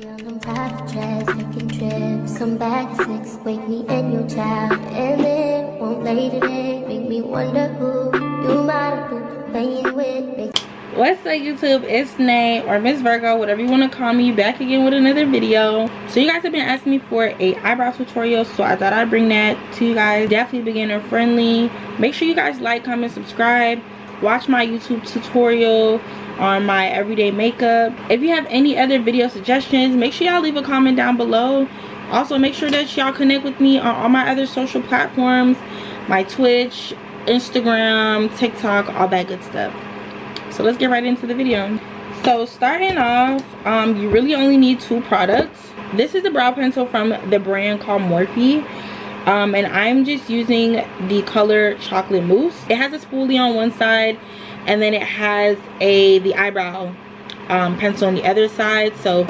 I'm private jets, taking trips. Come back at 6, wake me in your child. And then won't lay today, make me wonder who you might have been playing with. What's up, YouTube? It's Nay, or Miss Virgo, whatever you want to call me, back again with another video. So you guys have been asking me for a eyebrow tutorial, so I thought I'd bring that to you guys. Definitely beginner friendly. Make sure you guys like, comment, subscribe. Watch my YouTube tutorial on my everyday makeup. If you have any other video suggestions, make sure y'all leave a comment down below. Also, make sure that y'all connect with me on all my other social platforms, my Twitch, Instagram, TikTok, all that good stuff. So let's get right into the video. So starting off, you really only need 2 products. This is a brow pencil from the brand called Morphe. And I'm just using the color Chocolate Mousse. It has a spoolie on one side, and then it has the eyebrow pencil on the other side. So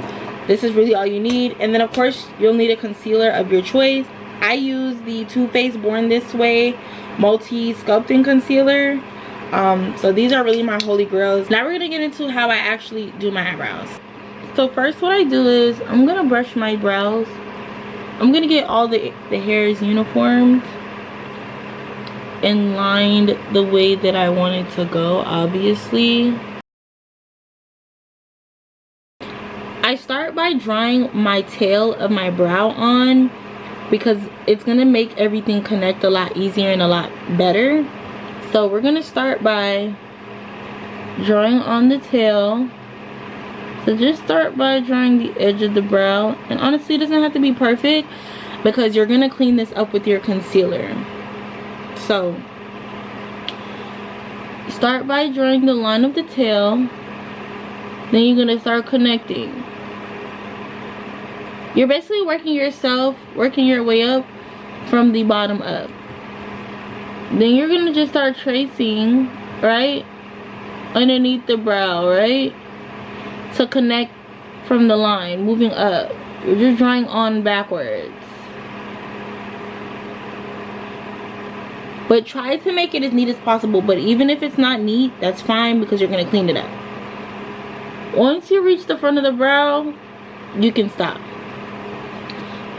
this is really all you need. And then of course you'll need a concealer of your choice. I use the Too Faced Born This Way multi sculpting concealer. So these are really my holy grails. Now we're gonna get into how I actually do my eyebrows. So first what I do is I'm gonna brush my brows. I'm gonna get all the hairs uniformed and lined the way that I want it to go, obviously. I start by drawing my tail of my brow on because it's gonna make everything connect a lot easier and a lot better. So we're gonna start by drawing on the tail. So just start by drawing the edge of the brow, and honestly it doesn't have to be perfect because you're gonna clean this up with your concealer. So start by drawing the line of the tail, then you're gonna start connecting. You're basically working your way up from the bottom up. Then you're gonna just start tracing right underneath the brow, right, to connect from the line, moving up. You're just drawing on backwards. But try to make it as neat as possible. But even if it's not neat, that's fine because you're gonna clean it up. Once you reach the front of the brow, you can stop.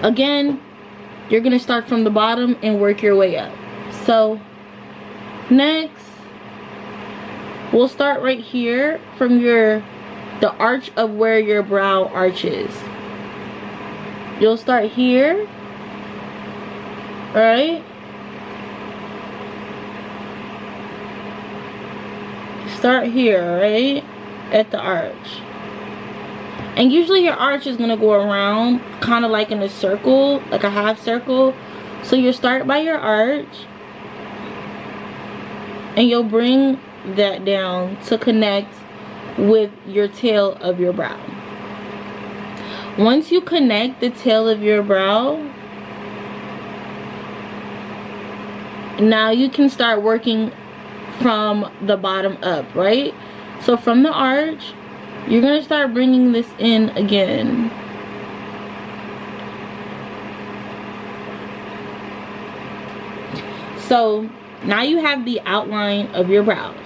Again, you're gonna start from the bottom and work your way up. So next, we'll start right here from the arch of where your brow arches. You'll start here, right? Start here, right, at the arch. And usually your arch is gonna go around kind of like in a circle, like a half circle. So you'll start by your arch and you'll bring that down to connect with your tail of your brow. Once you connect the tail of your brow, now you can start working from the bottom up, right? So from the arch, you're gonna start bringing this in again. So now you have the outline of your brows.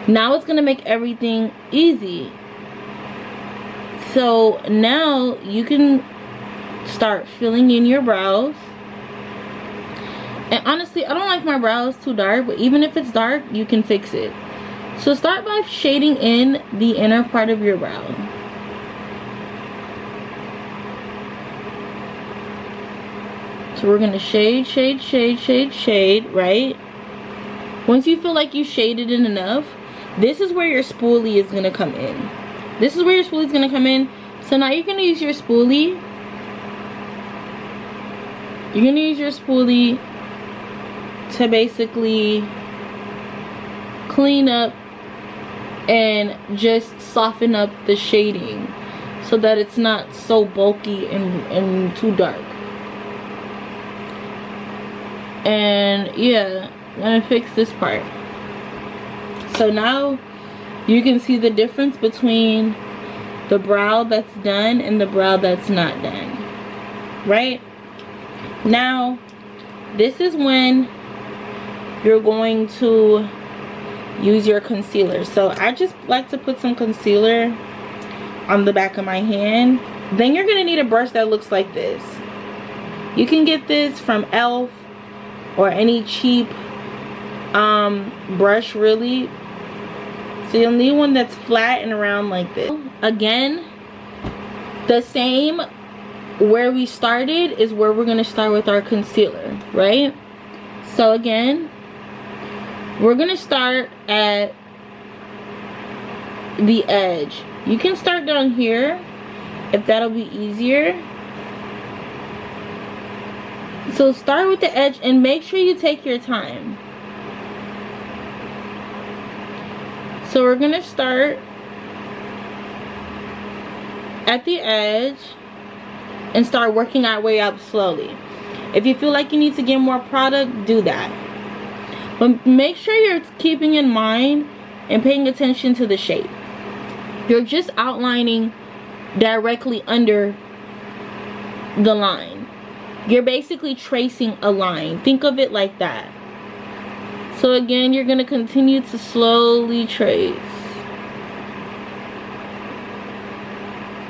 Now it's gonna make everything easy. So now you can start filling in your brows. And honestly, I don't like my brows too dark, but even if it's dark, you can fix it. So start by shading in the inner part of your brow. So we're gonna shade, right? Once you feel like you shaded it enough, this is where your spoolie is gonna come in. This is where your spoolie is gonna come in. So now you're gonna use your spoolie. You're gonna use your spoolie to basically clean up and just soften up the shading so that it's not so bulky and too dark. And yeah, I'm gonna fix this part. So now you can see the difference between the brow that's done and the brow that's not done, right? Now this is when you're going to use your concealer. So I just like to put some concealer on the back of my hand Then you're gonna need a brush that looks like this. You can get this from Elf or any cheap brush, really. So you'll need one that's flat and round like this. Again, the same where we started is where we're gonna start with our concealer, right? So again, we're gonna start at the edge. You can start down here if that'll be easier. So start with the edge and make sure you take your time. So we're gonna start at the edge and start working our way up slowly. If you feel like you need to get more product, do that. But make sure you're keeping in mind and paying attention to the shape. You're just outlining directly under the line. You're basically tracing a line. Think of it like that. So again, you're going to continue to slowly trace.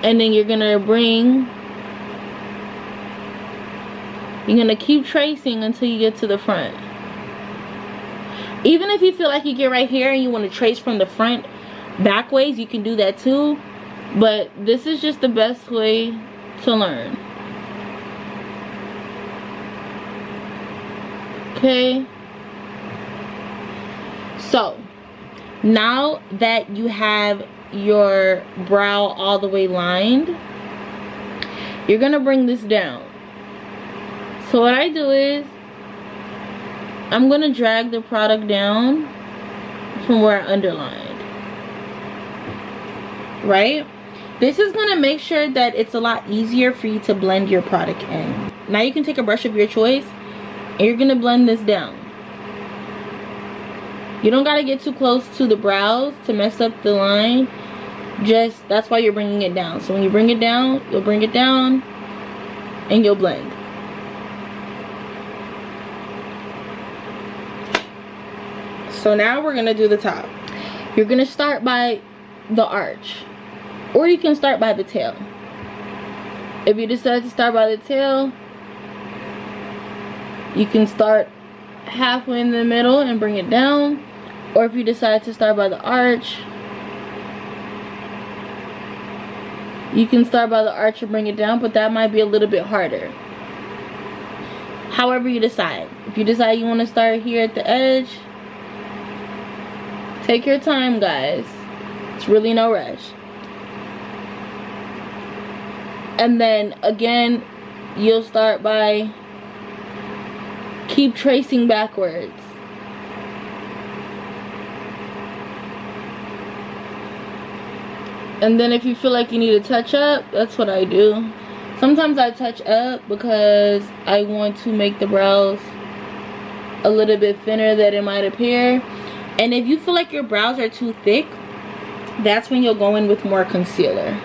And then you're going to keep tracing until you get to the front. Even if you feel like you get right here and you want to trace from the front back ways, you can do that too. But this is just the best way to learn. Okay. So now that you have your brow all the way lined, you're gonna bring this down. So what I do is I'm gonna drag the product down from where I underlined, right? This is gonna make sure that it's a lot easier for you to blend your product in. Now you can take a brush of your choice and you're gonna blend this down. You don't gotta get too close to the brows to mess up the line. Just, that's why you're bringing it down. So when you bring it down, you'll bring it down and you'll blend. So now we're gonna do the top. You're gonna start by the arch, or you can start by the tail. If you decide to start by the tail, you can start halfway in the middle and bring it down. Or if you decide to start by the arch, you can start by the arch and bring it down, but that might be a little bit harder. However you decide. If you decide you want to start here at the edge, take your time, guys. It's really no rush. And then again, you'll start by keep tracing backwards. And then if you feel like you need to touch up, that's what I do. Sometimes I touch up because I want to make the brows a little bit thinner than it might appear. And if you feel like your brows are too thick, that's when you'll go in with more concealer.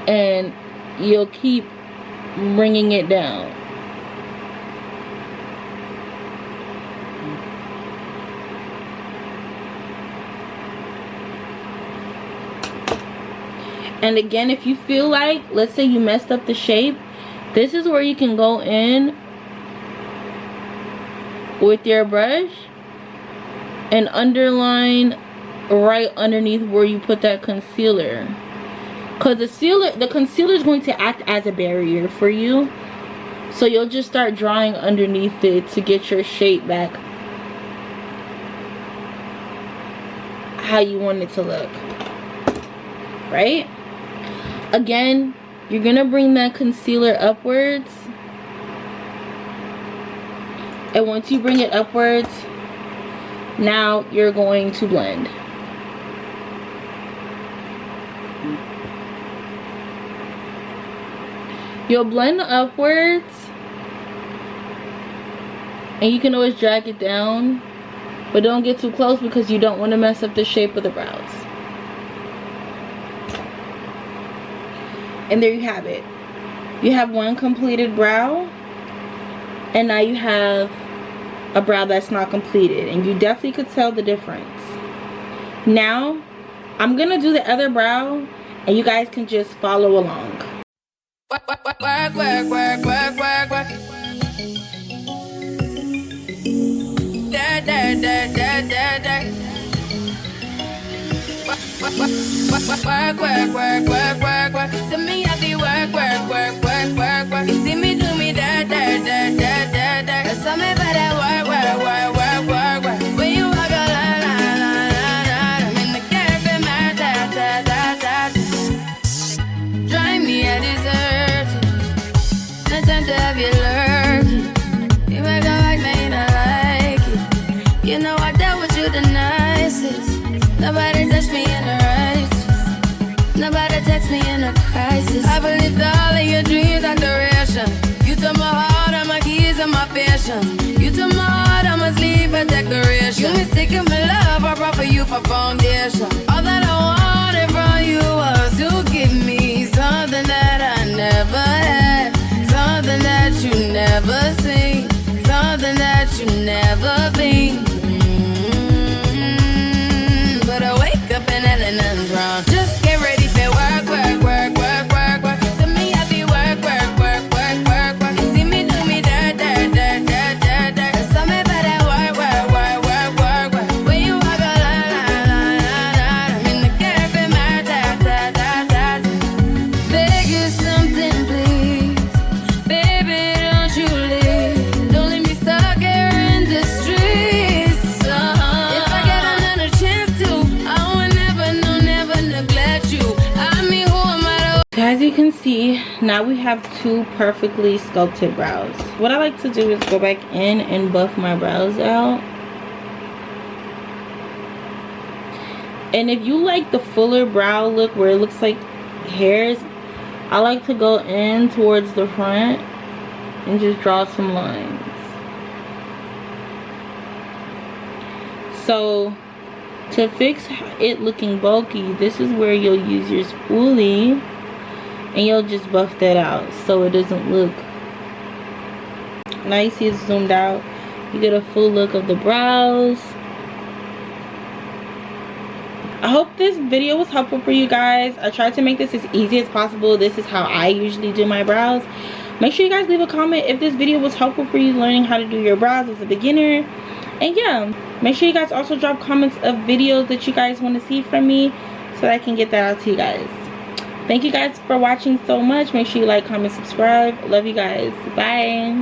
And you'll keep bringing it down. And again, if you feel like, let's say you messed up the shape, this is where you can go in with your brush and underline right underneath where you put that concealer. Because the concealer is going to act as a barrier for you. So you'll just start drawing underneath it to get your shape back how you want it to look. Right? Again, you're going to bring that concealer upwards. And once you bring it upwards, now you're going to blend. You'll blend upwards. And you can always drag it down. But don't get too close because you don't want to mess up the shape of the brows. And there you have it. You have one completed brow. And now you have a brow that's not completed. And you definitely could tell the difference. Now, I'm going to do the other brow. And you guys can just follow along. Work, work, work, work, work, work, work, work, work. Da, da, da, da, da, da. Work, work, work, work, work, work, work. To me, I be work, work, work, work, work, work. You see me do me da, da, da, da, da, da. Cause tell me about that work, work, work, work, work, work. When you walk a line, line, line, line, line. I'm in the cafe, my da, da, da, da, da. Drive me a dessert. No time to have you lurking. You make a like me, and I like it. You know I dealt with you the nicest. Nobody touched me in a righteous. Nobody text me in a crisis. I believed all of your dreams are duration. You took my heart, all my keys, and my patience. You took my heart, I must leave a declaration. You mistaken my love, I brought for you for foundation. All that I wanted from you was to give me something that I never had, something that you never seen, something that you never been. But I wake up and nothing's wrong. Just get ready for work, work, work, work, work, work. To me, I be work, work, work, work, work, work. You see me do me da, da, da, da, da, da. Cause tell me about that work, work, work, work, work, work. When you walk a line, line, line, line, line. I'm in the cafe, my da, da, da, da, da. Beg you something, please. Baby, don't you leave. Don't leave me stuck here in the streets. If I get another chance to, I will never, no, never neglect you. I mean, who am I to... As you can see, now we have two perfectly sculpted brows. What I like to do is go back in and buff my brows out. And if you like the fuller brow look where it looks like hairs, I like to go in towards the front and just draw some lines. So to fix it looking bulky, this is where you'll use your spoolie and you'll just buff that out so it doesn't look. Now you see it's zoomed out. You get a full look of the brows. I hope this video was helpful for you guys. I tried to make this as easy as possible. This is how I usually do my brows. Make sure you guys leave a comment if this video was helpful for you learning how to do your brows as a beginner. And yeah, make sure you guys also drop comments of videos that you guys want to see from me so that I can get that out to you guys. Thank you guys for watching so much. Make sure you like, comment, subscribe. Love you guys. Bye.